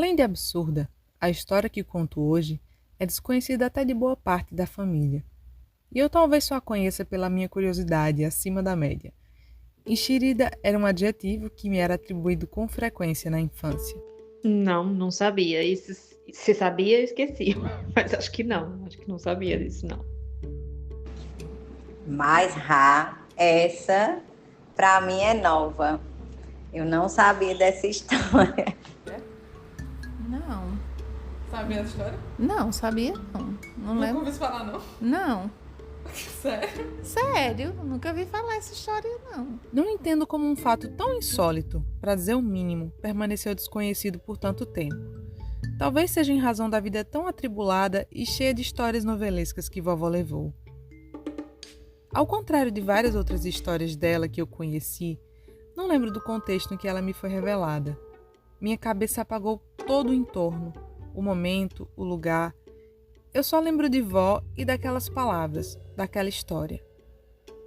Além de absurda, a história que conto hoje é desconhecida até de boa parte da família. E eu talvez só a conheça pela minha curiosidade acima da média. Enxerida era um adjetivo que me era atribuído com frequência na infância. Não, não sabia. E se sabia, eu esqueci. Mas acho que não. Acho que não sabia disso, não. Mas essa para mim é nova. Eu não sabia dessa história. Não. Sabia a história? Não, sabia não. Não lembro. ouvi falar, não. Não. Sério? Sério, nunca vi falar essa história, não. Não entendo como um fato tão insólito, para dizer o mínimo, permaneceu desconhecido por tanto tempo. Talvez seja em razão da vida tão atribulada e cheia de histórias novelescas que vovó levou. Ao contrário de várias outras histórias dela que eu conheci, não lembro do contexto em que ela me foi revelada. Minha cabeça apagou todo o entorno, o momento, o lugar. Eu só lembro de vó e daquelas palavras, daquela história.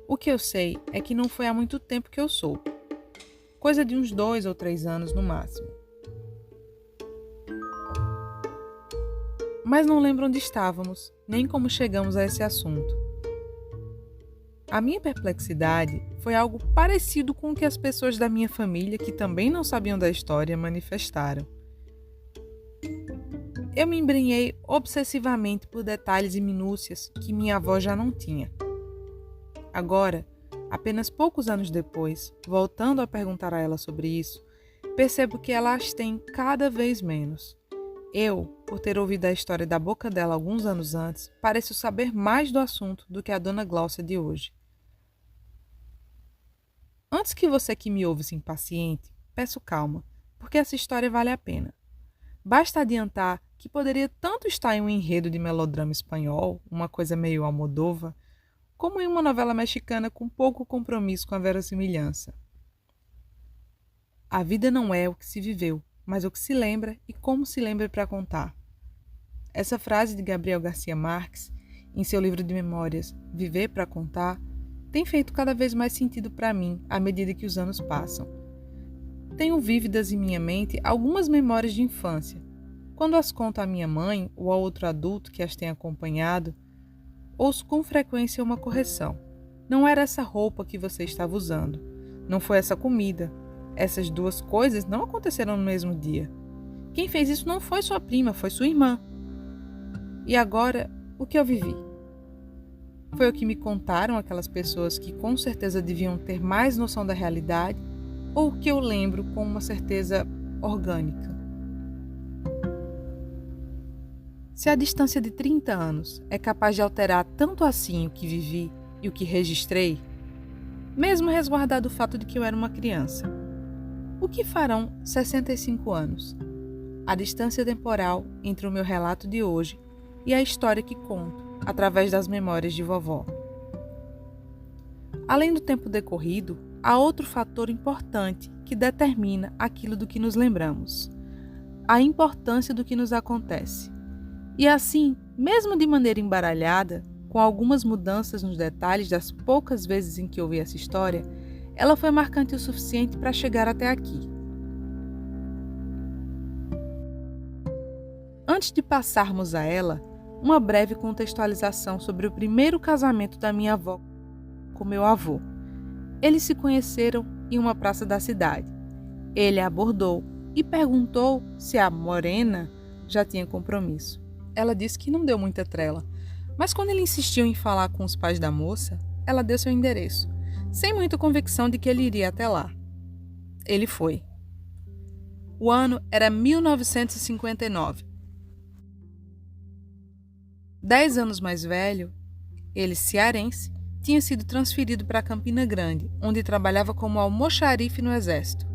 O que eu sei é que não foi há muito tempo que eu soube. Coisa de uns 2 ou 3 anos no máximo. Mas não lembro onde estávamos, nem como chegamos a esse assunto. A minha perplexidade foi algo parecido com o que as pessoas da minha família, que também não sabiam da história, manifestaram. Eu me embrenhei obsessivamente por detalhes e minúcias que minha avó já não tinha. Agora, apenas poucos anos depois, voltando a perguntar a ela sobre isso, percebo que ela as tem cada vez menos. Eu, por ter ouvido a história da boca dela alguns anos antes, pareço saber mais do assunto do que a dona Gláucia de hoje. Antes que você que me ouve se impaciente, peço calma, porque essa história vale a pena. Basta adiantar que poderia tanto estar em um enredo de melodrama espanhol, uma coisa meio Almodóvar, como em uma novela mexicana com pouco compromisso com a verossimilhança. A vida não é o que se viveu, mas o que se lembra e como se lembra para contar. Essa frase de Gabriel Garcia Marques, em seu livro de memórias Viver para Contar, tem feito cada vez mais sentido para mim à medida que os anos passam. Tenho vívidas em minha mente algumas memórias de infância. Quando as conto à minha mãe ou a outro adulto que as tem acompanhado, ouço com frequência uma correção. Não era essa roupa que você estava usando. Não foi essa comida. Essas duas coisas não aconteceram no mesmo dia. Quem fez isso não foi sua prima, foi sua irmã. E agora, o que eu vivi? Foi o que me contaram aquelas pessoas que com certeza deviam ter mais noção da realidade, ou o que eu lembro com uma certeza orgânica? Se a distância de 30 anos é capaz de alterar tanto assim o que vivi e o que registrei, mesmo resguardado o fato de que eu era uma criança, o que farão 65 anos? A distância temporal entre o meu relato de hoje e a história que conto através das memórias de vovó. Além do tempo decorrido, há outro fator importante que determina aquilo do que nos lembramos: a importância do que nos acontece. E assim, mesmo de maneira embaralhada, com algumas mudanças nos detalhes das poucas vezes em que ouvi essa história, ela foi marcante o suficiente para chegar até aqui. Antes de passarmos a ela, uma breve contextualização sobre o primeiro casamento da minha avó com meu avô. Eles se conheceram em uma praça da cidade. Ele a abordou e perguntou se a morena já tinha compromisso. Ela disse que não deu muita trela, mas quando ele insistiu em falar com os pais da moça, ela deu seu endereço, sem muita convicção de que ele iria até lá. Ele foi. O ano era 1959. 10 anos mais velho, ele cearense, tinha sido transferido para Campina Grande, onde trabalhava como almoxarife no exército.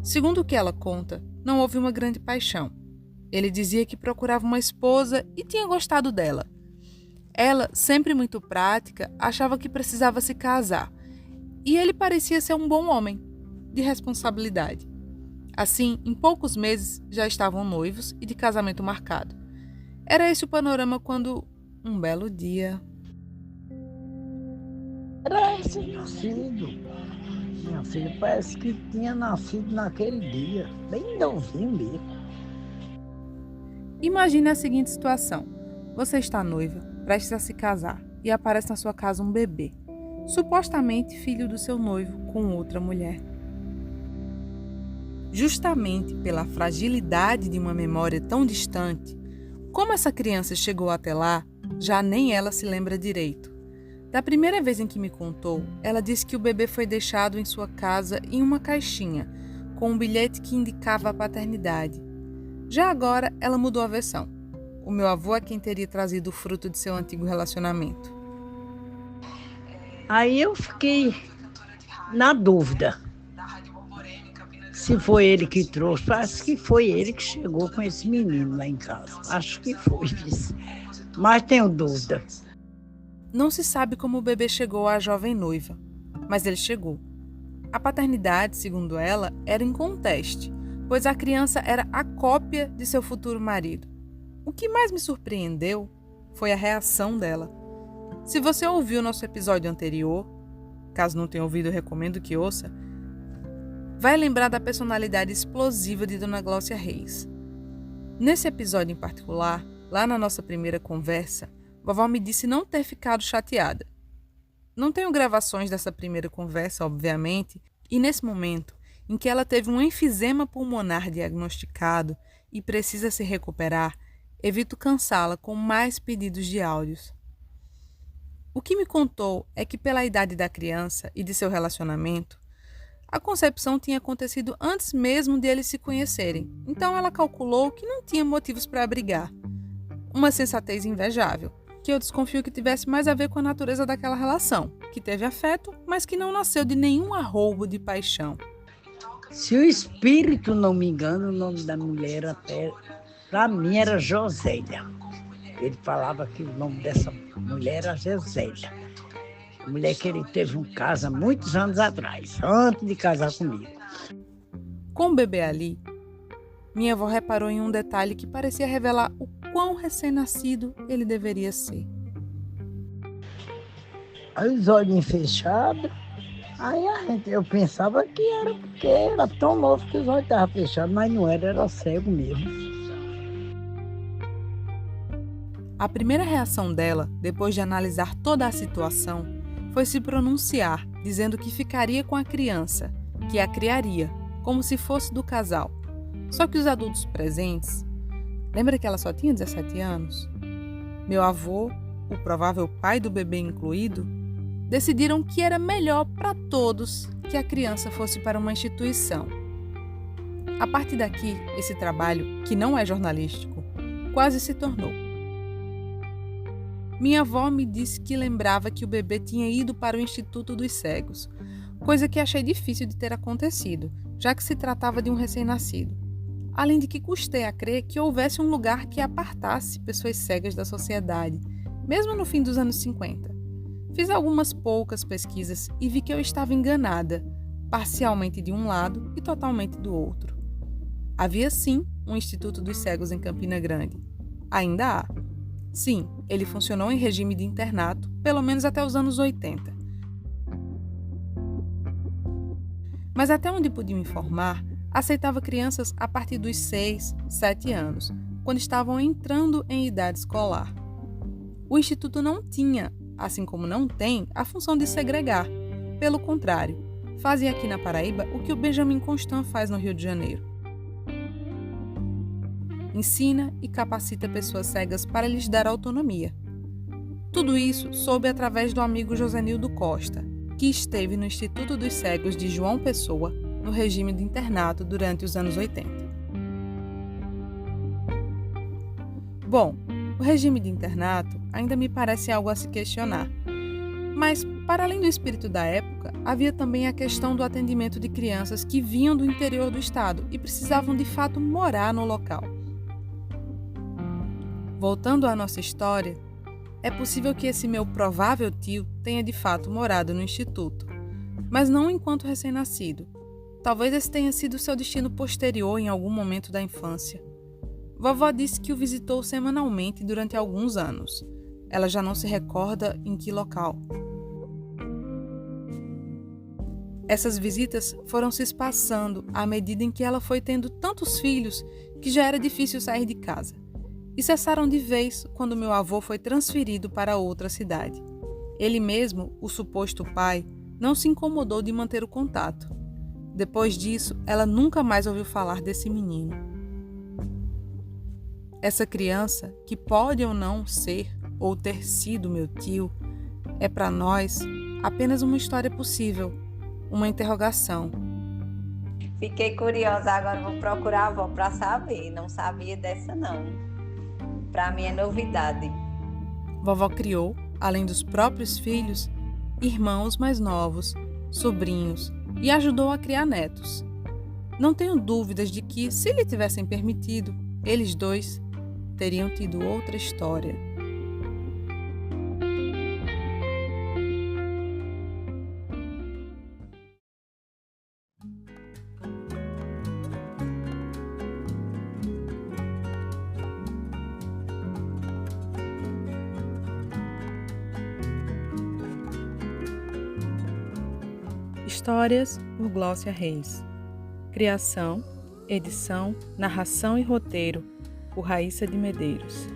Segundo o que ela conta, não houve uma grande paixão. Ele dizia que procurava uma esposa e tinha gostado dela. Ela, sempre muito prática, achava que precisava se casar. E ele parecia ser um bom homem, de responsabilidade. Assim, em poucos meses, já estavam noivos e de casamento marcado. Era esse o panorama quando, um belo dia... Era recém-nascido. Minha filha parece que tinha nascido naquele dia, bem novinho mesmo. Imagine a seguinte situação. Você está noiva, prestes a se casar, e aparece na sua casa um bebê, supostamente filho do seu noivo com outra mulher. Justamente pela fragilidade de uma memória tão distante, como essa criança chegou até lá, já nem ela se lembra direito. Da primeira vez em que me contou, ela disse que o bebê foi deixado em sua casa em uma caixinha, com um bilhete que indicava a paternidade. Já agora, ela mudou a versão. O meu avô é quem teria trazido o fruto de seu antigo relacionamento. Aí eu fiquei na dúvida. Se foi ele que trouxe, parece que foi ele que chegou com esse menino lá em casa. Acho que foi isso. Mas tenho dúvida. Não se sabe como o bebê chegou à jovem noiva, mas ele chegou. A paternidade, segundo ela, era inconteste, pois a criança era a cópia de seu futuro marido. O que mais me surpreendeu foi a reação dela. Se você ouviu nosso episódio anterior, caso não tenha ouvido, eu recomendo que ouça, vai lembrar da personalidade explosiva de Dona Glócia Reis. Nesse episódio em particular, lá na nossa primeira conversa, vovó me disse não ter ficado chateada. Não tenho gravações dessa primeira conversa, obviamente, e nesse momento em que ela teve um enfisema pulmonar diagnosticado e precisa se recuperar, evito cansá-la com mais pedidos de áudios. O que me contou é que, pela idade da criança e de seu relacionamento, a concepção tinha acontecido antes mesmo de eles se conhecerem, então ela calculou que não tinha motivos para brigar. Uma sensatez invejável, que eu desconfio que tivesse mais a ver com a natureza daquela relação, que teve afeto, mas que não nasceu de nenhum arroubo de paixão. Se o espírito não me engana, o nome da mulher até, para mim, era Josélia. Ele falava que o nome dessa mulher era Josélia. A mulher que ele teve um caso há muitos anos atrás, antes de casar comigo. Com o bebê ali, minha avó reparou em um detalhe que parecia revelar o quão recém-nascido ele deveria ser. Aí os olhinhos fechados, aí eu pensava que era porque era tão novo que os olhos estavam fechados, mas não era cego mesmo. A primeira reação dela, depois de analisar toda a situação, foi se pronunciar, dizendo que ficaria com a criança, que a criaria, como se fosse do casal. Só que os adultos presentes, lembra que ela só tinha 17 anos? Meu avô, o provável pai do bebê incluído, decidiram que era melhor para todos que a criança fosse para uma instituição. A partir daqui, esse trabalho, que não é jornalístico, quase se tornou. Minha avó me disse que lembrava que o bebê tinha ido para o Instituto dos Cegos, coisa que achei difícil de ter acontecido, já que se tratava de um recém-nascido. Além de que custei a crer que houvesse um lugar que apartasse pessoas cegas da sociedade, mesmo no fim dos anos 50. Fiz algumas poucas pesquisas e vi que eu estava enganada, parcialmente de um lado e totalmente do outro. Havia sim um Instituto dos Cegos em Campina Grande. Ainda há. Sim, ele funcionou em regime de internato, pelo menos até os anos 80. Mas até onde pude me informar, aceitava crianças a partir dos 6, 7 anos, quando estavam entrando em idade escolar. O Instituto não tinha, assim como não tem, a função de segregar. Pelo contrário, fazem aqui na Paraíba o que o Benjamin Constant faz no Rio de Janeiro. Ensina e capacita pessoas cegas para lhes dar autonomia. Tudo isso soube através do amigo Josenildo Costa, que esteve no Instituto dos Cegos de João Pessoa, no regime de internato durante os anos 80. Bom, o regime de internato ainda me parece algo a se questionar. Mas, para além do espírito da época, havia também a questão do atendimento de crianças que vinham do interior do estado e precisavam de fato morar no local. Voltando à nossa história, é possível que esse meu provável tio tenha de fato morado no instituto, mas não enquanto recém-nascido. Talvez esse tenha sido seu destino posterior em algum momento da infância. Vovó disse que o visitou semanalmente durante alguns anos. Ela já não se recorda em que local. Essas visitas foram se espaçando à medida em que ela foi tendo tantos filhos que já era difícil sair de casa. e cessaram de vez quando meu avô foi transferido para outra cidade. Ele mesmo, o suposto pai, não se incomodou de manter o contato. Depois disso, ela nunca mais ouviu falar desse menino. Essa criança, que pode ou não ser ou ter sido meu tio, é para nós apenas uma história possível, uma interrogação. Fiquei curiosa, agora vou procurar a avó para saber. Não sabia dessa, não. Para mim é novidade. Vovó criou, além dos próprios filhos, irmãos mais novos, sobrinhos e ajudou a criar netos. Não tenho dúvidas de que, se lhe tivessem permitido, eles dois teriam tido outra história. Histórias por Glócia Reis. Criação, edição, narração e roteiro por Raíssa de Medeiros.